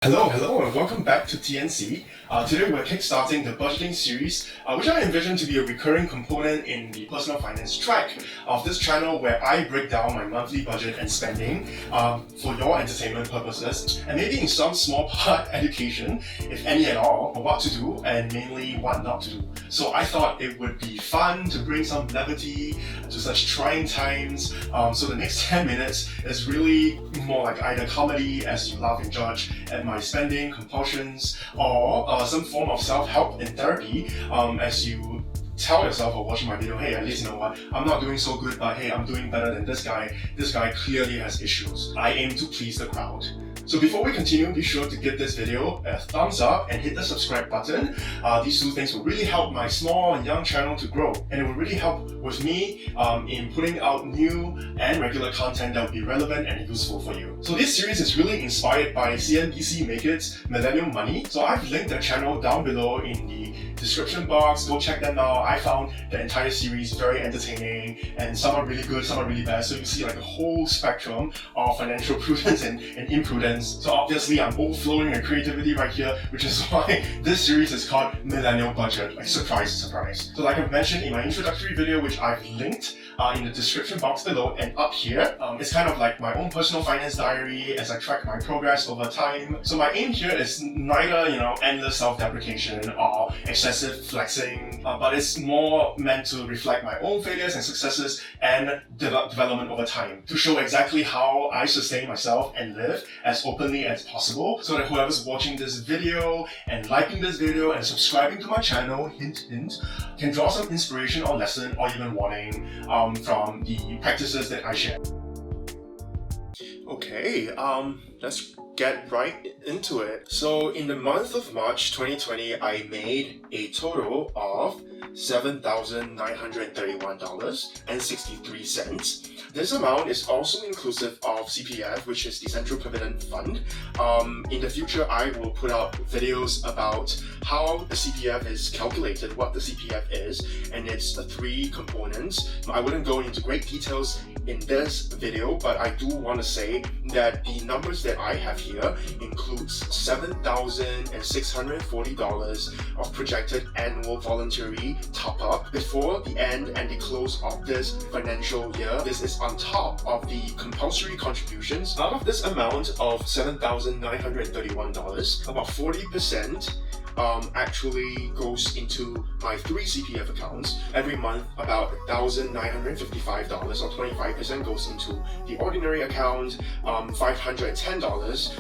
Hello, and welcome back to TNC. Today we're kickstarting the budgeting series, which I envision to be a recurring component in the personal finance track of this channel, where I break down my monthly budget and spending for your entertainment purposes, and maybe in some small part education, if any at all, on what to do and mainly what not to do. So I thought it would be fun to bring some levity to such trying times. So the next 10 minutes is really more like either comedy as you laugh and judge at my spending compulsions, or some form of self-help and therapy as you tell yourself while watching my video, hey, at least you know what, I'm not doing so good, but hey, I'm doing better than this guy. This guy clearly has issues. I aim to please the crowd. So before we continue, be sure to give this video a thumbs up and hit the subscribe button. These two things will really help my small and young channel to grow, and it will really help with me in putting out new and regular content that will be relevant and useful for you. So this series is really inspired by CNBC Makeit's Millennial Money. So I've linked their channel down below in the description box. Go check them out. I found the entire series very entertaining, and some are really good, some are really bad. So you see like a whole spectrum of financial prudence and imprudence. So obviously I'm overflowing in creativity right here, which is why this series is called Millennial Budget. Like surprise, surprise. So like I've mentioned in my introductory video, which I've linked in the description box below and up here, it's kind of like my own personal finance diary as I track my progress over time. So my aim here is neither, endless self-deprecation or excessive flexing, but it's more meant to reflect my own failures and successes and development over time, to show exactly how I sustain myself and live as openly as possible, so that whoever's watching this video and liking this video and subscribing to my channel, hint hint, can draw some inspiration or lesson or even warning from the practices that I share. Okay, let's get right into it. So in the month of March 2020, I made a total of $7,931.63. This amount is also inclusive of CPF, which is the Central Provident Fund. In the future, I will put out videos about how the CPF is calculated, what the CPF is, and its the three components. I wouldn't go into great details in this video, but I do want to say that the numbers that I have here includes $7,640 of projected annual voluntary top-up before the end and the close of this financial year. This is on top of the compulsory contributions. Out of this amount of $7,931, about 40% actually goes into my three CPF accounts. Every month, about $1,955 or 25% goes into the ordinary account, $510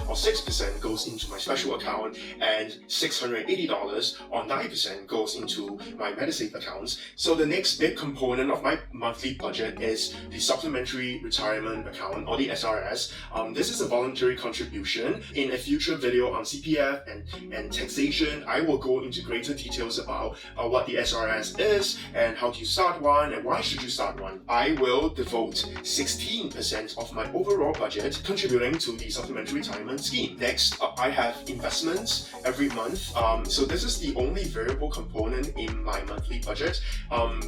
or 6% goes into my special account, and $680 or 9% goes into my MediSave accounts. So the next big component of my monthly budget is the Supplementary Retirement Account, or the SRS. This is a voluntary contribution. In a future video on CPF and taxation, I will go into greater details about what the SRS is and how to start one and why should you start one. I will devote 16% of my overall budget contributing to the Supplementary Retirement Scheme. Next, I have investments every month. So this is the only variable component in my monthly budget.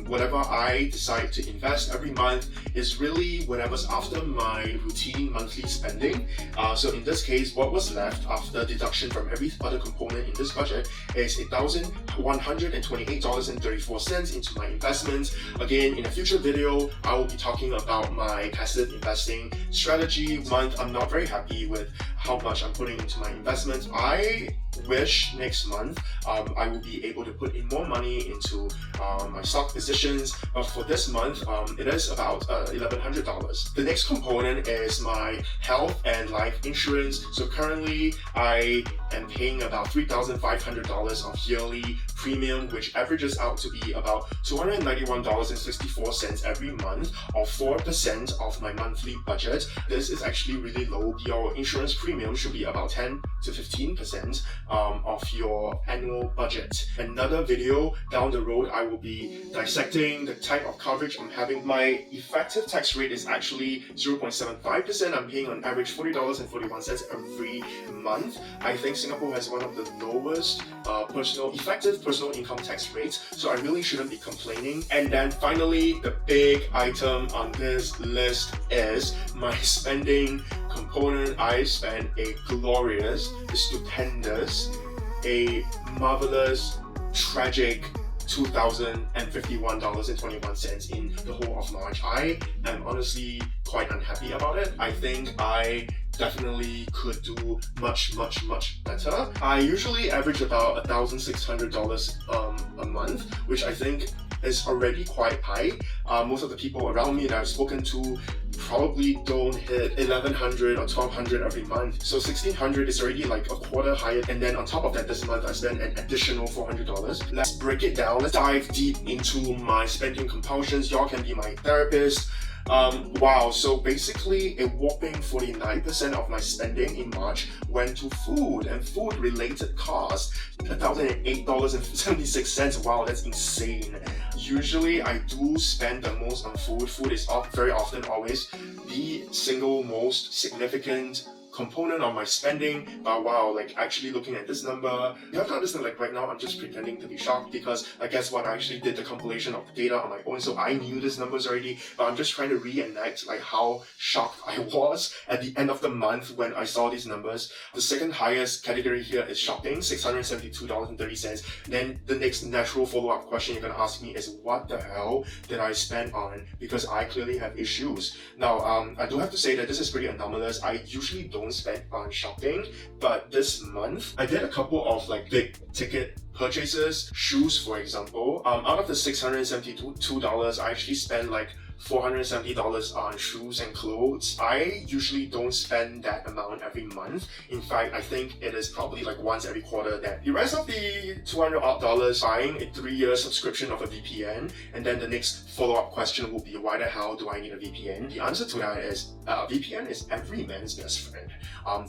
Whatever I decide to invest every month is really whatever's after my routine monthly spending. So in this case, what was left after deduction from every other component in this budget is $1,128.34 into my investments. Again, in a future video, I will be talking about my passive investing strategy. Month, I'm not very happy with how much I'm putting into my investments. I wish next month I will be able to put in more money into my stock positions, but for this month it is about $1,100. The next component is my health and life insurance. So currently I am paying about $3,500 of yearly premium, which averages out to be about $291.64 every month, or 4% of my monthly budget. This is actually really low. Your insurance premium should be about 10 to 15% of your annual budget. Another video down the road, I will be dissecting the type of coverage I'm having. My effective tax rate is actually 0.75%. I'm paying on average $40.41 every month. I think Singapore has one of the lowest effective personal income tax rate, so I really shouldn't be complaining. And then finally, the big item on this list is my spending component. I spent a glorious, stupendous, a marvelous, tragic $2,051.21 in the whole of March. I am honestly quite unhappy about it. I think I definitely could do much better. I usually average about $1,600 a month, which I think is already quite high. Most of the people around me that I've spoken to probably don't hit 1,100 or 1,200 every month. So 1,600 is already like a quarter higher. And then on top of that, this month I spent an additional $400. Let's break it down. Let's dive deep into my spending compulsions. Y'all can be my therapist. Wow, so basically a whopping 49% of my spending in March went to food and food related costs. $1,008.76. Wow, that's insane. Usually I do spend the most on food. Food is very often always the single most significant component of my spending. But wow, like actually looking at this number, you have to understand, like right now I'm just pretending to be shocked because I guess what I actually did the compilation of the data on my own, so I knew these numbers already, but I'm just trying to reenact like how shocked I was at the end of the month when I saw these numbers. The second highest category here is shopping, $672.30. Then the next natural follow-up question you're gonna ask me is, what the hell did I spend on? Because I clearly have issues. Now, I do have to say that this is pretty anomalous. I usually don't spend on shopping, but this month I did a couple of like big ticket purchases. Shoes, for example. Out of the $672, I actually spent like $470 on shoes and clothes. I usually don't spend that amount every month. In fact, I think it is probably like once every quarter. That the rest of the $200 odd buying a 3-year subscription of a VPN, and then the next follow-up question will be, why the hell do I need a VPN? The answer to that is VPN is every man's best friend.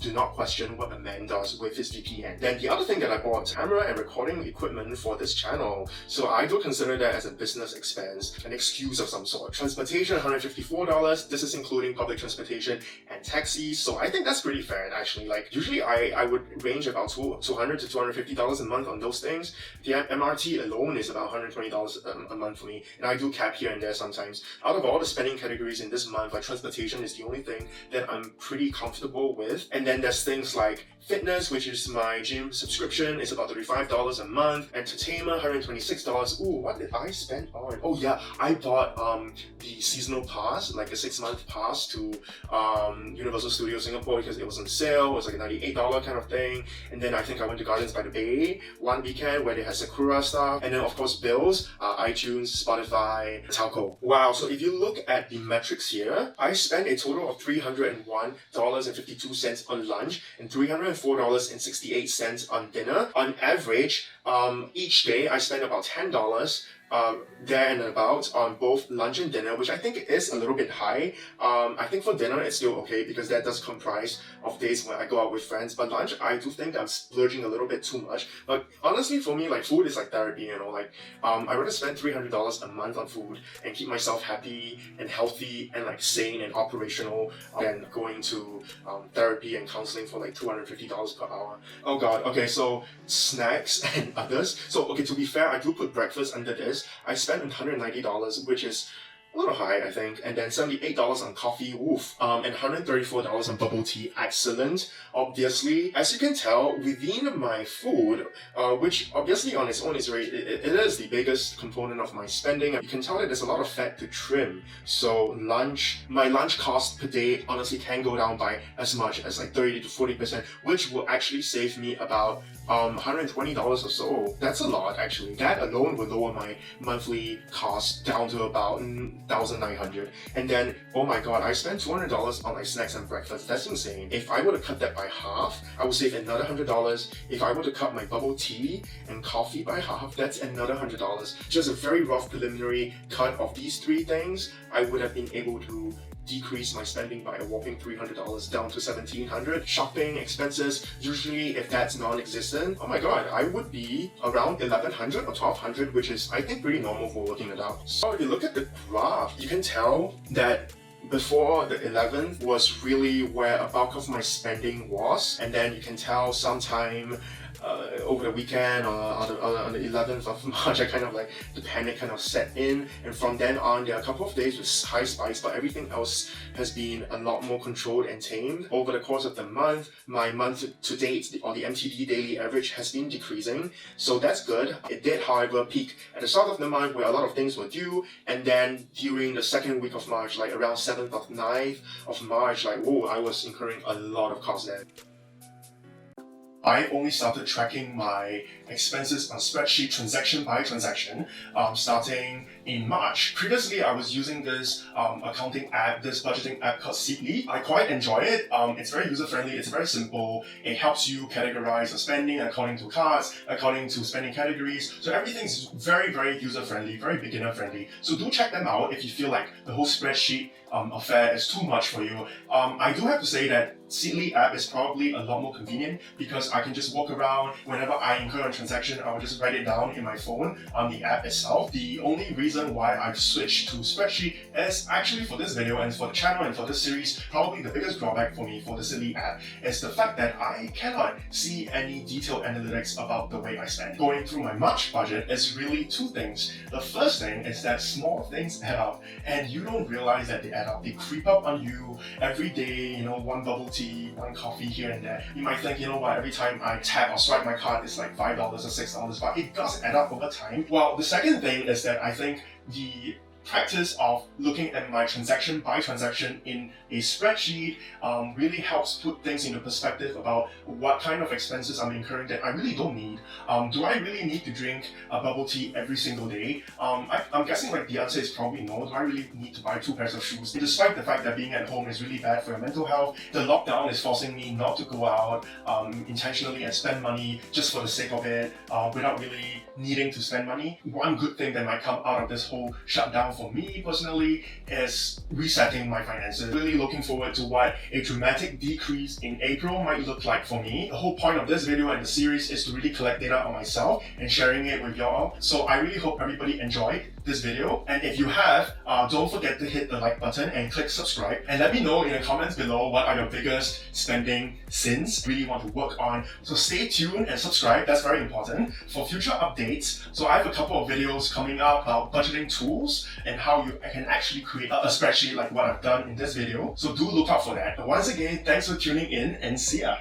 Do not question what a man does with his VPN. Then the other thing that I bought, camera and recording equipment for this channel. So I do consider that as a business expense, an excuse of some sort. Transportation, $154. This is including public transportation and taxis. So I think that's pretty fair actually. Like usually I would range about $200 to $250 a month on those things. The MRT alone is about $120 a month for me, and I do cap here and there sometimes. Out of all the spending categories in this month, like transportation is the only thing that I'm pretty comfortable with. And then there's things like fitness, which is my gym subscription, is about $35 a month. Entertainment, $126. Ooh, what did I spend on? Oh yeah, I bought the seasonal pass, like a 6-month pass to Universal Studios Singapore because it was on sale. It was like a $98 kind of thing. And then I think I went to Gardens by the Bay one weekend where they had Sakura stuff. And then of course bills, iTunes, Spotify, telco. Wow, so if you look at the metrics here, I spent a total of $301.52 on lunch and $304.68 on dinner. On average, each day I spend about $10 there and about on both lunch and dinner, which I think is a little bit high. I think for dinner it's still okay because that does comprise of days when I go out with friends, but lunch I do think I'm splurging a little bit too much. But honestly for me, like food is like therapy, you know, like I rather spend $300 a month on food and keep myself happy and healthy and like sane and operational than going to therapy and counseling for like $250 per hour. Oh god. Okay, so snacks and others. So okay, to be fair, I do put breakfast under this. I spent $190, which is a little high, I think, and then $78 on coffee, woof, and $134 on bubble tea, excellent. Obviously, as you can tell, within my food, which obviously on its own is it is the biggest component of my spending, you can tell that there's a lot of fat to trim. So my lunch cost per day honestly can go down by as much as like 30 to 40%, which will actually save me about $120 or so. That's a lot actually. That alone will lower my monthly cost down to about $1,900. And then, oh my god, I spent $200 on like snacks and breakfast. That's insane. If I were to cut that by half, I would save another $100. If I were to cut my bubble tea and coffee by half, that's another $100. Just a very rough preliminary cut of these 3 things, I would have been able to decrease my spending by a whopping $300 down to $1,700. Shopping expenses, usually if that's non-existent, oh my god, I would be around $1,100 or $1,200, which is I think pretty normal for working it out. So if you look at the graph, you can tell that before the 11th was really where a bulk of my spending was, and then you can tell sometime over the weekend on the 11th of March, I kind of like, the panic kind of set in, and from then on, there are a couple of days with high spikes, but everything else has been a lot more controlled and tamed. Over the course of the month, my month to date, or the MTD daily average, has been decreasing, so that's good. It did, however, peak at the start of the month where a lot of things were due, and then during the second week of March, like around 7th of 9th of March, like, whoa, I was incurring a lot of costs there. I only started tracking my expenses on spreadsheet transaction by transaction starting in March. Previously, I was using this accounting app, this budgeting app called Seedly. I quite enjoy it. It's very user-friendly, it's very simple. It helps you categorize your spending according to cards, according to spending categories. So everything's very, very user-friendly, very beginner-friendly. So do check them out if you feel like the whole spreadsheet affair is too much for you. I do have to say that Seedly app is probably a lot more convenient because I can just walk around. Whenever I incur a transaction, I will just write it down in my phone on the app itself. The only reason why I've switched to spreadsheet is actually for this video and for the channel and for this series, probably the biggest drawback for me for the Seedly app is the fact that I cannot see any detailed analytics about the way I spend. Going through my March budget is really two things. The first thing is that small things add up and you don't realize that they add up. They creep up on you every day, one bubble tea, one coffee here and there. You might think, what, every time I tap or swipe my card, it's like $5 or $6, but it does add up over time. Well, the second thing is that I think the practice of looking at my transaction by transaction in a spreadsheet really helps put things into perspective about what kind of expenses I'm incurring that I really don't need. Do I really need to drink a bubble tea every single day? I'm guessing like the answer is probably no. Do I really need to buy 2 pairs of shoes? Despite the fact that being at home is really bad for your mental health, the lockdown is forcing me not to go out intentionally and spend money just for the sake of it without really needing to spend money. One good thing that might come out of this whole shutdown for me personally is resetting my finances. Really looking forward to what a dramatic decrease in April might look like for me. The whole point of this video and the series is to really collect data on myself and sharing it with y'all. So I really hope everybody enjoyed this video, and if you have, don't forget to hit the like button and click subscribe, and let me know in the comments below what are your biggest spending sins you really want to work on. So stay tuned and subscribe, that's very important for future updates. So I have a couple of videos coming up about budgeting tools and how you can actually create a spreadsheet like what I've done in this video. So do look out for that. But once again, thanks for tuning in and see ya.